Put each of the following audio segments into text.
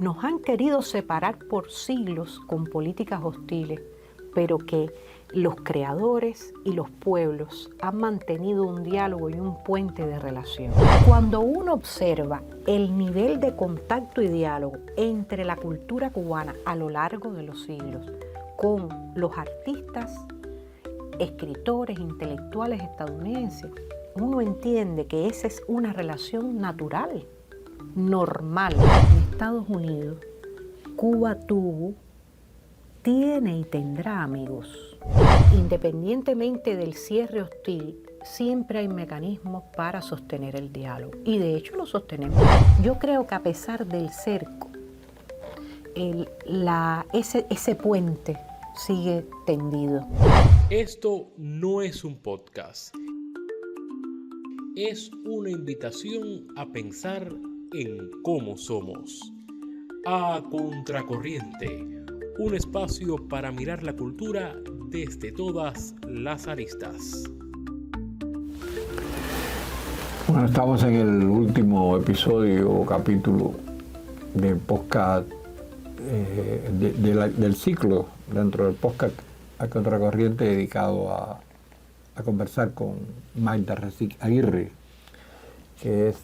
nos han querido separar por siglos con políticas hostiles, pero que los creadores y los pueblos han mantenido un diálogo y un puente de relación. Cuando uno observa el nivel de contacto y diálogo entre la cultura cubana a lo largo de los siglos con los artistas, escritores, intelectuales estadounidenses, uno entiende que esa es una relación natural, normal. En Estados Unidos, Cuba tuvo, tiene y tendrá amigos. Independientemente del cierre hostil, siempre hay mecanismos para sostener el diálogo. Y de hecho lo sostenemos. Yo creo que a pesar del cerco, ese puente sigue tendido. Esto no es un podcast. Es una invitación a pensar en cómo somos. A Contracorriente, un espacio para mirar la cultura desde todas las aristas. Bueno, estamos en el último episodio o capítulo del podcast del ciclo dentro del podcast A Contracorriente, dedicado a conversar con Magda Recic Aguirre, que es,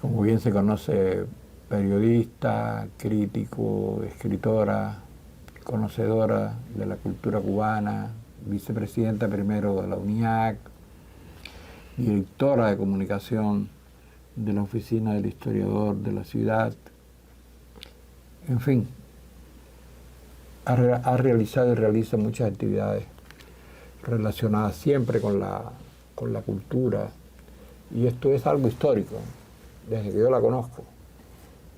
como bien se conoce, periodista, crítico, escritora, conocedora de la cultura cubana, vicepresidenta primero de la UNIAC, directora de comunicación de la Oficina del Historiador de la Ciudad. En fin, ha realizado y realiza muchas actividades relacionadas siempre con la cultura, y esto es algo histórico, desde que yo la conozco.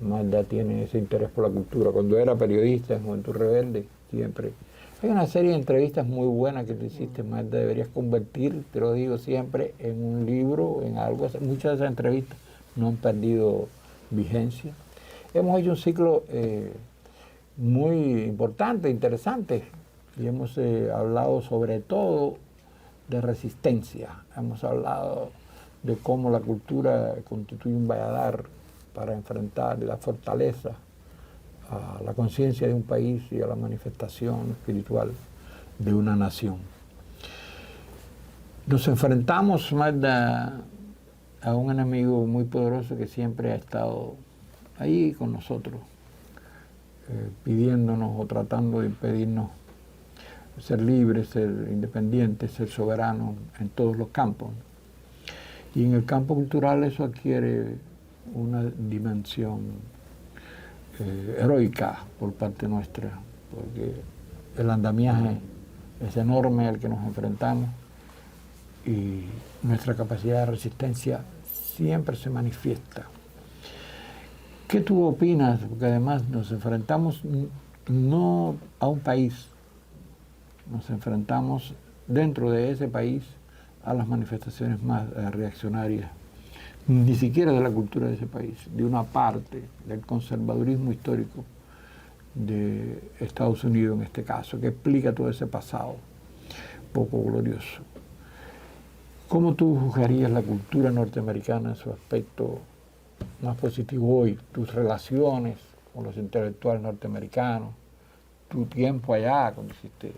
Magda tiene ese interés por la cultura. Cuando era periodista en Juventud Rebelde, siempre. Hay una serie de entrevistas muy buenas que tú hiciste, Magda, deberías convertir, te lo digo siempre, en un libro, en algo. Muchas de esas entrevistas no han perdido vigencia. Hemos hecho un ciclo muy importante, interesante, y hemos hablado sobre todo de resistencia. Hemos hablado de cómo la cultura constituye un valladar para enfrentar la fortaleza a la conciencia de un país y a la manifestación espiritual de una nación. Nos enfrentamos, Magda, a un enemigo muy poderoso que siempre ha estado ahí con nosotros, pidiéndonos o tratando de impedirnos ser libres, ser independientes, ser soberanos en todos los campos. Y en el campo cultural eso adquiere una dimensión heroica por parte nuestra, porque el andamiaje es enorme al que nos enfrentamos y nuestra capacidad de resistencia siempre se manifiesta. ¿Qué tú opinas? Porque además nos enfrentamos no a un país, nos enfrentamos dentro de ese país a las manifestaciones más reaccionarias, ni siquiera de la cultura de ese país, de una parte del conservadurismo histórico de Estados Unidos en este caso, que explica todo ese pasado poco glorioso. ¿Cómo tú juzgarías la cultura norteamericana en su aspecto más positivo hoy? Tus relaciones con los intelectuales norteamericanos, tu tiempo allá, cuando hiciste...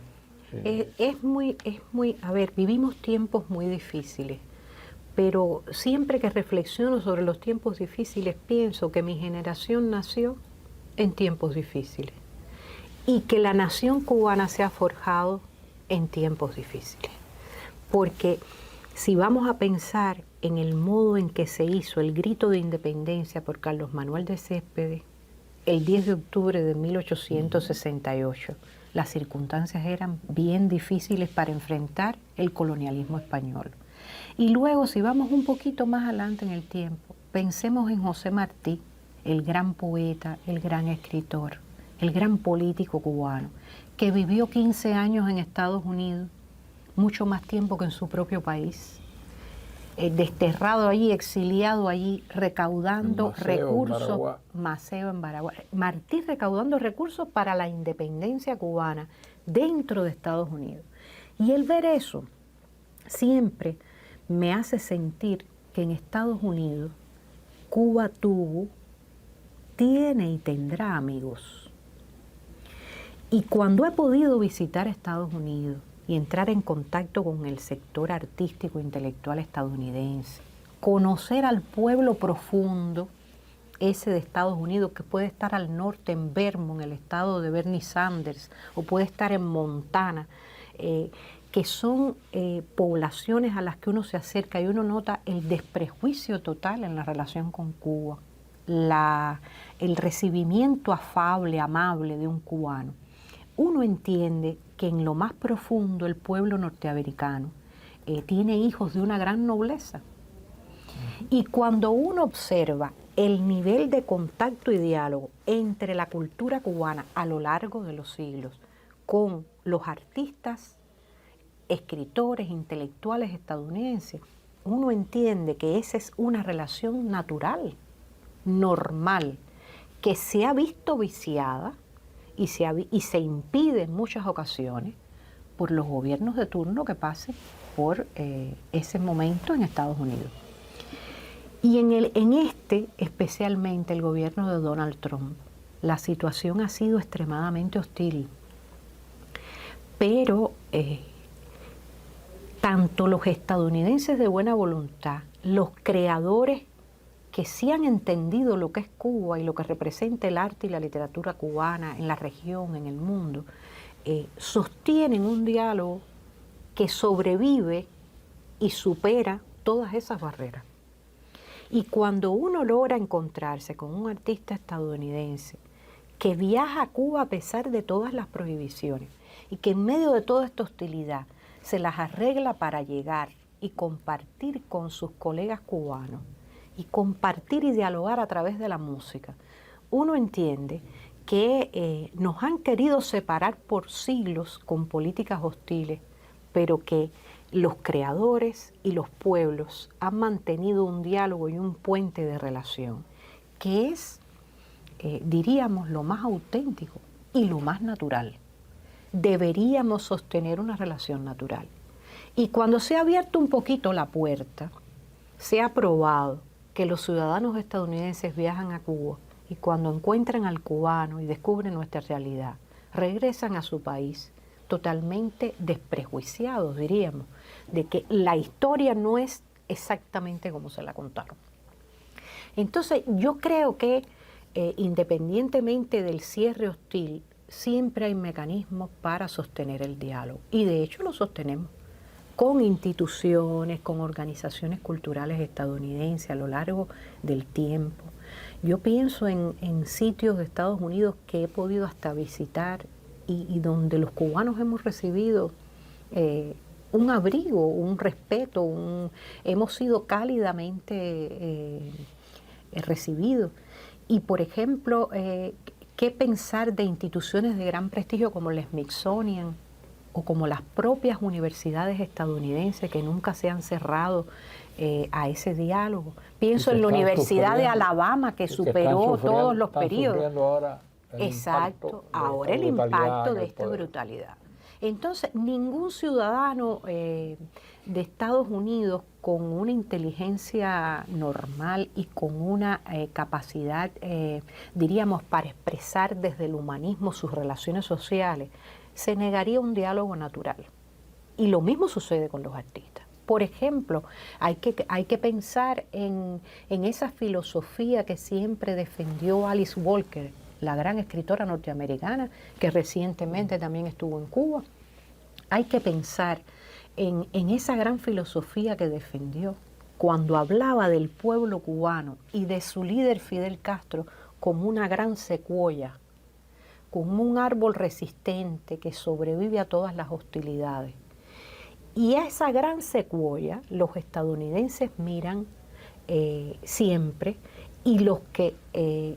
A ver, vivimos tiempos muy difíciles, pero siempre que reflexiono sobre los tiempos difíciles, pienso que mi generación nació en tiempos difíciles y que la nación cubana se ha forjado en tiempos difíciles. Porque si vamos a pensar en el modo en que se hizo el grito de independencia por Carlos Manuel de Céspedes, el 10 de octubre de 1868, las circunstancias eran bien difíciles para enfrentar el colonialismo español. Y luego, si vamos un poquito más adelante en el tiempo, pensemos en José Martí, el gran poeta, el gran escritor, el gran político cubano, que vivió 15 años en Estados Unidos, mucho más tiempo que en su propio país, desterrado allí, exiliado allí, recaudando recursos. Maceo en Baraguá. Martí recaudando recursos para la independencia cubana dentro de Estados Unidos. Y el ver eso siempre me hace sentir que en Estados Unidos Cuba tuvo tiene y tendrá amigos. Y cuando he podido visitar Estados Unidos y entrar en contacto con el sector artístico e intelectual estadounidense, conocer al pueblo profundo, ese de Estados Unidos, que puede estar al norte en Vermont, el estado de Bernie Sanders, o puede estar en Montana, que son poblaciones a las que uno se acerca y uno nota el desprejuicio total en la relación con Cuba, el recibimiento afable, amable de un cubano. Uno entiende que en lo más profundo el pueblo norteamericano tiene hijos de una gran nobleza. Y cuando uno observa el nivel de contacto y diálogo entre la cultura cubana a lo largo de los siglos con los artistas, escritores, intelectuales estadounidenses, uno entiende que esa es una relación natural, normal, que se ha visto viciada y se impide en muchas ocasiones por los gobiernos de turno que pasen por ese momento en Estados Unidos. Y en especialmente el gobierno de Donald Trump, la situación ha sido extremadamente hostil. Pero tanto los estadounidenses de buena voluntad, los creadores que sí han entendido lo que es Cuba y lo que representa el arte y la literatura cubana en la región, en el mundo, sostienen un diálogo que sobrevive y supera todas esas barreras. Y cuando uno logra encontrarse con un artista estadounidense que viaja a Cuba a pesar de todas las prohibiciones y que en medio de toda esta hostilidad se las arregla para llegar y compartir con sus colegas cubanos y compartir y dialogar a través de la música, uno entiende que nos han querido separar por siglos con políticas hostiles, pero que los creadores y los pueblos han mantenido un diálogo y un puente de relación que es, diríamos, lo más auténtico y lo más natural. Deberíamos sostener una relación natural. Y cuando se ha abierto un poquito la puerta, se ha probado que los ciudadanos estadounidenses viajan a Cuba y cuando encuentran al cubano y descubren nuestra realidad, regresan a su país totalmente desprejuiciados, diríamos, de que la historia no es exactamente como se la contaron. Entonces, yo creo que independientemente del cierre hostil, siempre hay mecanismos para sostener el diálogo. Y de hecho lo sostenemos con instituciones, con organizaciones culturales estadounidenses a lo largo del tiempo. Yo pienso en sitios de Estados Unidos que he podido hasta visitar y donde los cubanos hemos recibido un abrigo, un respeto, hemos sido cálidamente recibidos. Y por ejemplo, ¿qué pensar de instituciones de gran prestigio como el Smithsonian o como las propias universidades estadounidenses que nunca se han cerrado a ese diálogo? Pienso en la Universidad de Alabama que superó todos los periodos. Exacto, ahora el impacto de esta brutalidad. Entonces, ningún ciudadano de Estados Unidos con una inteligencia normal y con una capacidad, diríamos, para expresar desde el humanismo sus relaciones sociales, se negaría un diálogo natural. Y lo mismo sucede con los artistas. Por ejemplo, hay que pensar en esa filosofía que siempre defendió Alice Walker, la gran escritora norteamericana que recientemente también estuvo en Cuba. Hay que pensar en esa gran filosofía que defendió cuando hablaba del pueblo cubano y de su líder Fidel Castro como una gran secuoya, como un árbol resistente que sobrevive a todas las hostilidades. Y a esa gran secuoya los estadounidenses miran siempre, y los que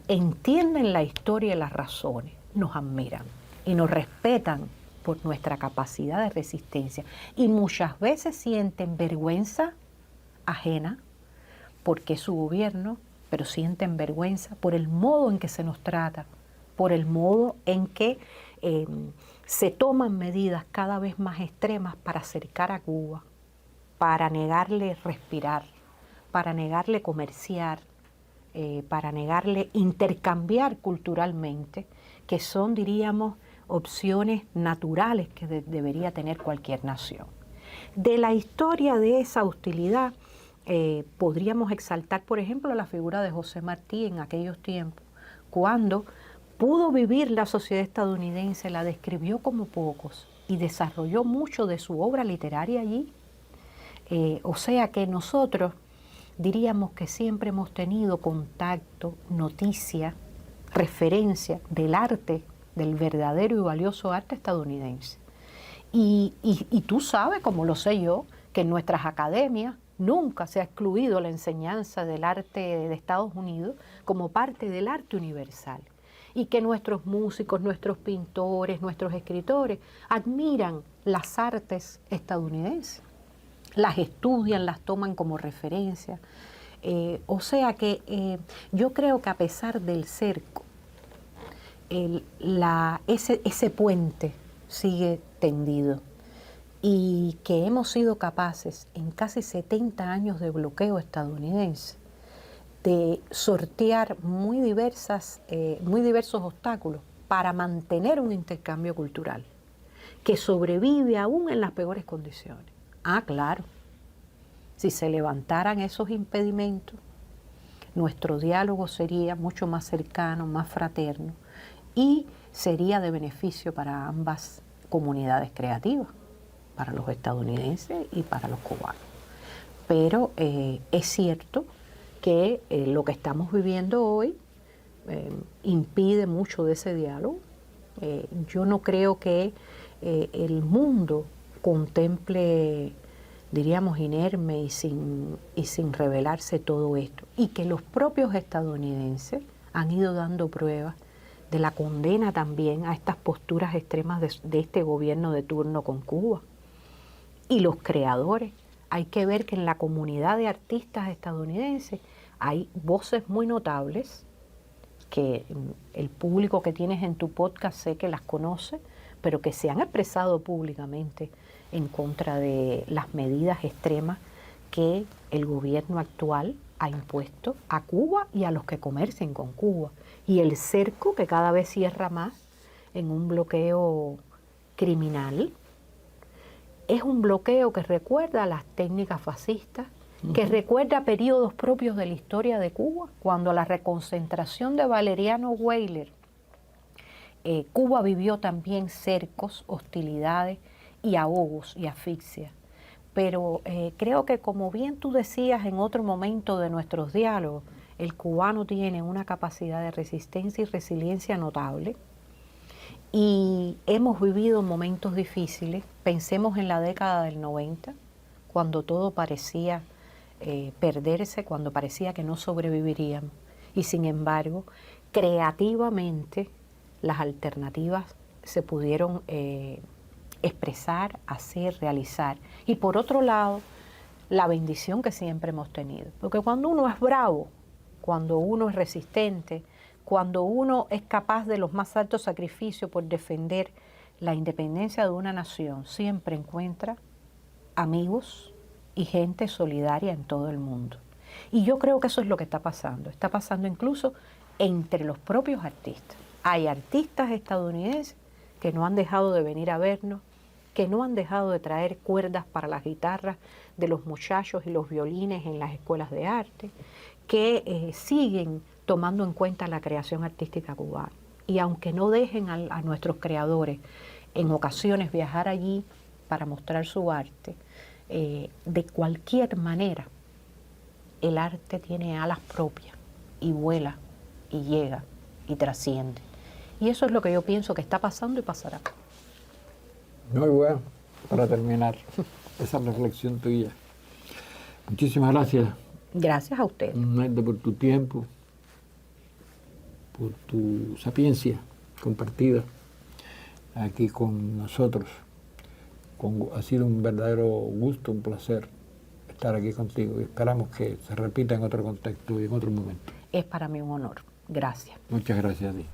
entienden la historia y las razones nos admiran y nos respetan por nuestra capacidad de resistencia. Y muchas veces sienten vergüenza ajena porque es su gobierno, pero sienten vergüenza por el modo en que se nos trata, por el modo en que se toman medidas cada vez más extremas para acercar a Cuba, para negarle respirar, para negarle comerciar, para negarle intercambiar culturalmente, que son, diríamos, opciones naturales que debería tener cualquier nación. De la historia de esa hostilidad, podríamos exaltar, por ejemplo, la figura de José Martí en aquellos tiempos, cuando pudo vivir la sociedad estadounidense, la describió como pocos y desarrolló mucho de su obra literaria allí. O sea que nosotros diríamos que siempre hemos tenido contacto, noticia, referencia del arte, del verdadero y valioso arte estadounidense. Y tú sabes, como lo sé yo, que en nuestras academias nunca se ha excluido la enseñanza del arte de Estados Unidos como parte del arte universal. Y que nuestros músicos, nuestros pintores, nuestros escritores admiran las artes estadounidenses, las estudian, las toman como referencia. O sea que yo creo que a pesar del cerco, ese puente sigue tendido y que hemos sido capaces en casi 70 años de bloqueo estadounidense de sortear muy diversos obstáculos para mantener un intercambio cultural que sobrevive aún en las peores condiciones. Ah, claro, si se levantaran esos impedimentos, nuestro diálogo sería mucho más cercano, más fraterno y sería de beneficio para ambas comunidades creativas, para los estadounidenses y para los cubanos. Pero es cierto que lo que estamos viviendo hoy impide mucho de ese diálogo. Yo no creo que el mundo contemple, diríamos, inerme y sin revelarse todo esto, y que los propios estadounidenses han ido dando pruebas de la condena también a estas posturas extremas de este gobierno de turno con Cuba. Y los creadores, hay que ver que en la comunidad de artistas estadounidenses hay voces muy notables, que el público que tienes en tu podcast sé que las conoce, pero que se han expresado públicamente en contra de las medidas extremas que el gobierno actual ha impuesto a Cuba y a los que comercien con Cuba, y el cerco que cada vez cierra más en un bloqueo criminal. Es un bloqueo que recuerda a las técnicas fascistas, que recuerda periodos propios de la historia de Cuba, cuando la reconcentración de Valeriano Weyler, Cuba vivió también cercos, hostilidades y ahogos y asfixias. Pero creo que, como bien tú decías en otro momento de nuestros diálogos, el cubano tiene una capacidad de resistencia y resiliencia notable. Y hemos vivido momentos difíciles. Pensemos en la década del 90, cuando todo parecía perderse, cuando parecía que no sobreviviríamos. Y sin embargo, creativamente, las alternativas se pudieron expresar, hacer, realizar. Y por otro lado, la bendición que siempre hemos tenido. Porque cuando uno es bravo, cuando uno es resistente, cuando uno es capaz de los más altos sacrificios por defender la independencia de una nación, siempre encuentra amigos y gente solidaria en todo el mundo. Y yo creo que eso es lo que está pasando incluso entre los propios artistas. Hay artistas estadounidenses que no han dejado de venir a vernos, que no han dejado de traer cuerdas para las guitarras de los muchachos y los violines en las escuelas de arte, que siguen tomando en cuenta la creación artística cubana. Y aunque no dejen a nuestros creadores en ocasiones viajar allí para mostrar su arte, de cualquier manera el arte tiene alas propias y vuela y llega y trasciende. Y eso es lo que yo pienso que está pasando y pasará. Muy bueno, para terminar esa reflexión tuya. Muchísimas gracias. Gracias a usted. Por tu tiempo, por tu sapiencia compartida aquí con nosotros. Ha sido un verdadero gusto, un placer estar aquí contigo y esperamos que se repita en otro contexto y en otro momento. Es para mí un honor. Gracias. Muchas gracias a ti.